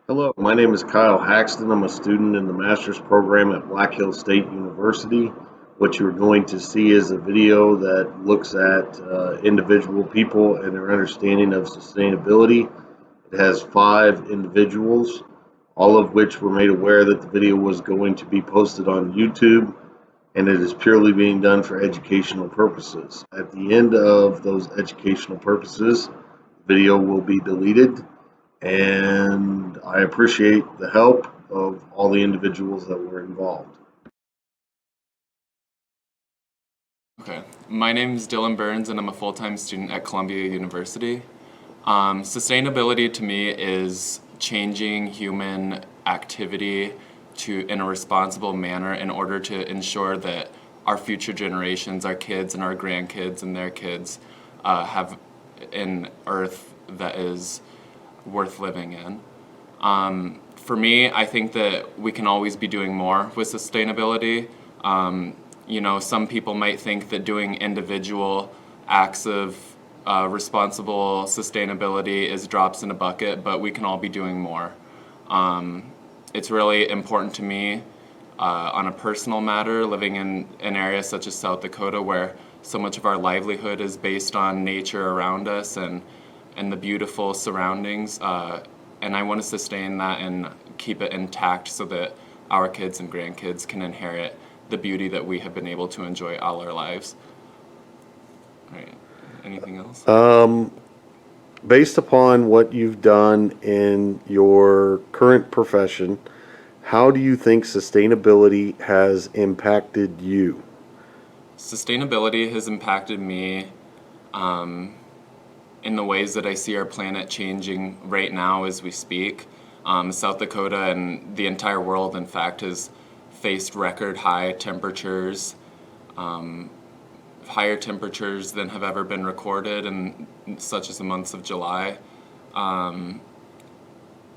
Hello, my name is Kyle Haxton. I'm a student in the master's program at Black Hill State University. What you're going to see is a video that looks at individual people and their understanding of sustainability. It has 5 individuals, all of which were made aware that the video was going to be posted on YouTube, and it is purely being done for educational purposes. At the end of those educational purposes, the video will be deleted, and I appreciate the help of all the individuals that were involved. Okay, my name is Dylan Burns and I'm a full-time student at Columbia University. Sustainability to me is changing human activity in a responsible manner in order to ensure that our future generations, our kids and our grandkids and their kids have an earth that is worth living in. For me, I think that we can always be doing more with sustainability. Some people might think that doing individual acts of responsible sustainability is drops in a bucket, but we can all be doing more. It's really important to me on a personal matter, living in an area such as South Dakota where so much of our livelihood is based on nature around us and the beautiful surroundings. And I want to sustain that and keep it intact so that our kids and grandkids can inherit the beauty that we have been able to enjoy all our lives. All right. Anything else? Based upon what you've done in your current profession, how do you think sustainability has impacted you? Sustainability has impacted me in the ways that I see our planet changing right now as we speak. South Dakota and the entire world, in fact, has faced record high temperatures, higher temperatures than have ever been recorded, and such as the months of July.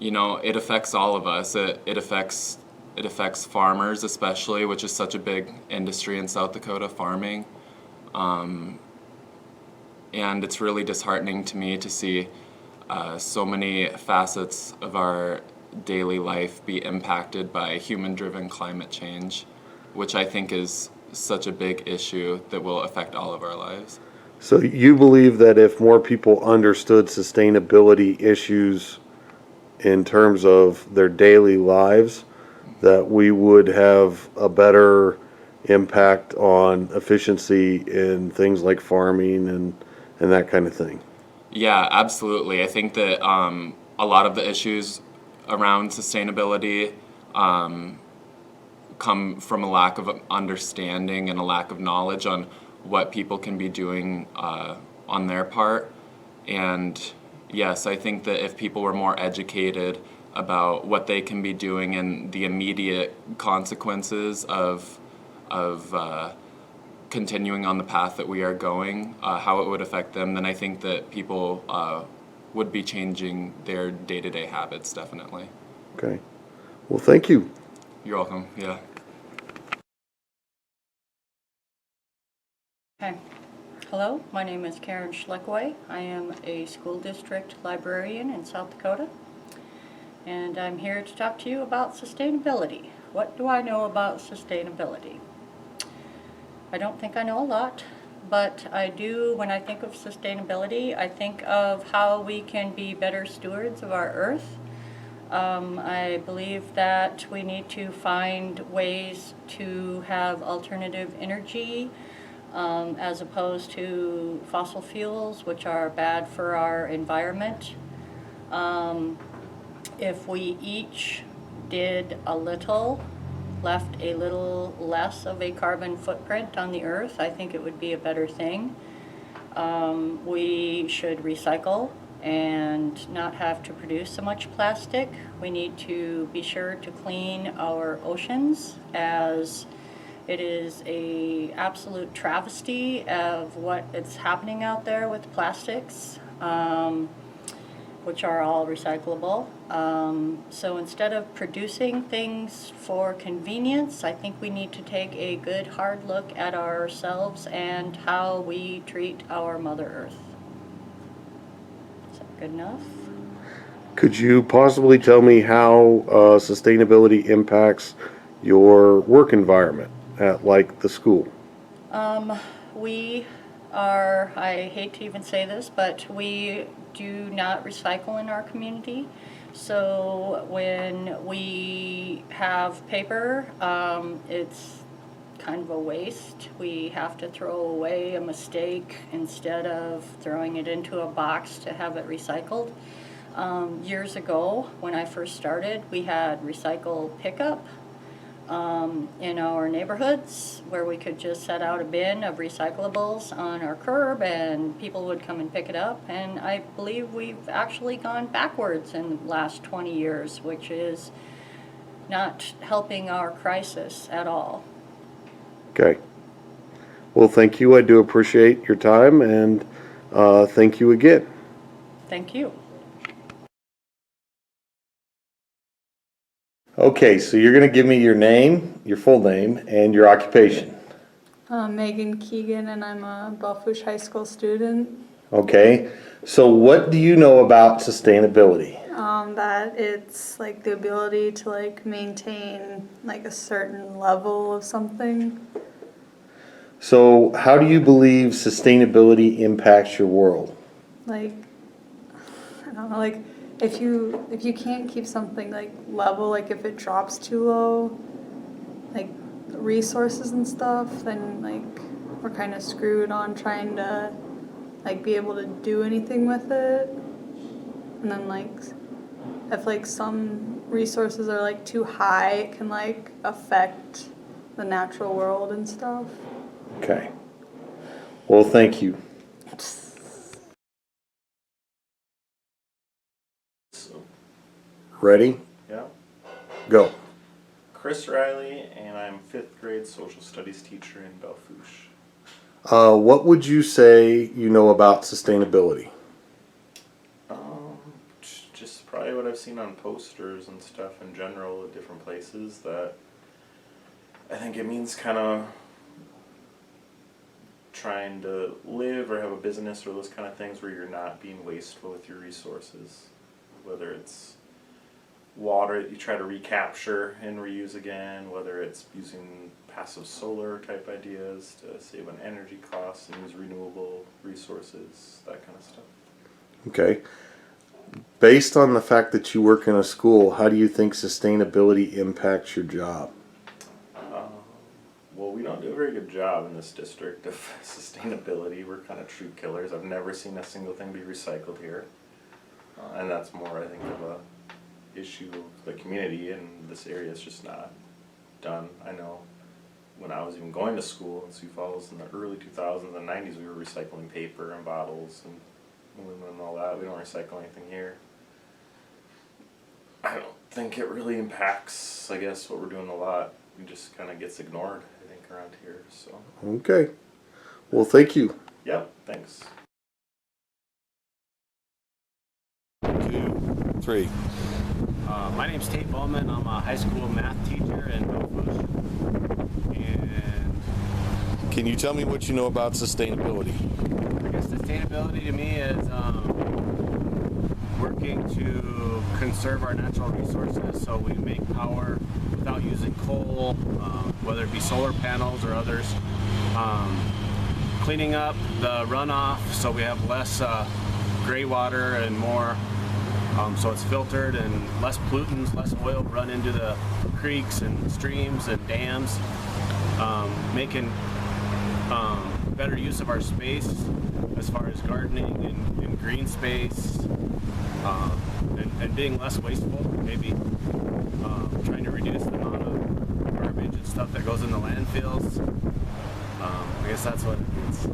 It affects all of us. It affects farmers especially, which is such a big industry in South Dakota, farming. And it's really disheartening to me to see so many facets of our daily life be impacted by human-driven climate change, which I think is such a big issue that will affect all of our lives. So you believe that if more people understood sustainability issues in terms of their daily lives, that we would have a better impact on efficiency in things like farming and that kind of thing? Yeah, absolutely. I think that a lot of the issues around sustainability come from a lack of understanding and a lack of knowledge on what people can be doing on their part. And yes, I think that if people were more educated about what they can be doing and the immediate consequences of continuing on the path that we are going, how it would affect them, then I think that people would be changing their day-to-day habits, definitely. Okay. Well, thank you. You're welcome. Yeah. Hi. Hello, my name is Karen Schleckway. I am a school district librarian in South Dakota, and I'm here to talk to you about sustainability. What do I know about sustainability? I don't think I know a lot, but I do. When I think of sustainability, I think of how we can be better stewards of our earth. I believe that we need to find ways to have alternative energy as opposed to fossil fuels, which are bad for our environment. If we each did a little, left a little less of a carbon footprint on the earth, I think it would be a better thing. We should recycle and not have to produce so much plastic. We need to be sure to clean our oceans, as it is a absolute travesty of what is happening out there with plastics, which are all recyclable. So instead of producing things for convenience, I think we need to take a good hard look at ourselves and how we treat our Mother Earth. Is that good enough? Could you possibly tell me how sustainability impacts your work environment at like the school? We are, I hate to even say this, but we do not recycle in our community. So when we have paper, it's kind of a waste. We have to throw away a mistake instead of throwing it into a box to have it recycled. Years ago, when I first started, we had recycle pickup in our neighborhoods where we could just set out a bin of recyclables on our curb and people would come and pick it up. And I believe we've actually gone backwards in the last 20 years, which is not helping our crisis at all. Okay. Well, thank you. I do appreciate your time, and thank you again. Thank you. Okay, so you're going to give me your name, your full name, and your occupation. Megan Keegan, and I'm a Belfouche High School student. Okay, so what do you know about sustainability? That it's like the ability to like maintain like a certain level of something. So how do you believe sustainability impacts your world? Like, I don't know, like if you can't keep something like level, like if it drops too low, like resources and stuff, then like we're kind of screwed on trying to like be able to do anything with it. And then like if like some resources are like too high, it can like affect the natural world and stuff. Okay. Well, thank you. Ready? Yeah. Go. Chris Riley, and I'm 5th grade social studies teacher in Belfouche. What would you say you know about sustainability? Just probably what I've seen on posters and stuff in general at different places, that I think it means kind of trying to live or have a business or those kind of things where you're not being wasteful with your resources. Whether it's water that you try to recapture and reuse again, whether it's using passive solar type ideas to save on energy costs and use renewable resources, that kind of stuff. Okay. Based on the fact that you work in a school, how do you think sustainability impacts your job? Well, we don't do a very good job in this district of sustainability. We're kind of tree killers. I've never seen a single thing be recycled here. And that's more, I think, of a issue of the community, and this area is just not done. I know when I was even going to school in Sioux Falls in the early 2000s and 90s, we were recycling paper and bottles and aluminum and all that. We don't recycle anything here. I don't think it really impacts, I guess, what we're doing a lot. It just kind of gets ignored, I think, around here. So. Okay. Well, thank you. Yep, thanks. 2, 3. My name's Tate Bowman. I'm a high school math teacher in Belfouche. And Can you tell me what you know about sustainability? I guess sustainability to me is working to conserve our natural resources so we make power without using coal, whether it be solar panels or others. Cleaning up the runoff so we have less gray water and more so it's filtered and less pollutants, less oil run into the creeks and streams and dams, making better use of our space as far as gardening and green space, and being less wasteful, maybe trying to reduce the amount of garbage and stuff that goes in the landfills. I guess that's what it means.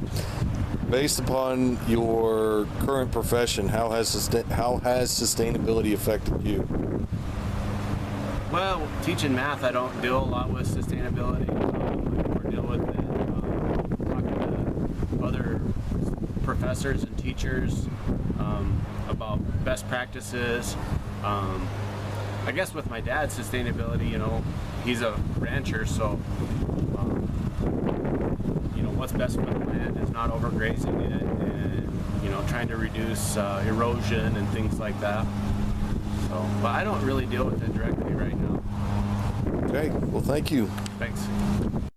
Based upon your current profession, how has sustainability affected you? Well, teaching math, I don't deal a lot with sustainability. I more deal with it, talking to other professors and teachers about best practices. I guess with my dad, sustainability, he's a rancher, so what's best for the land is not overgrazing it and trying to reduce erosion and things like that. So, but I don't really deal with it directly right now. Okay, well, thank you. Thanks.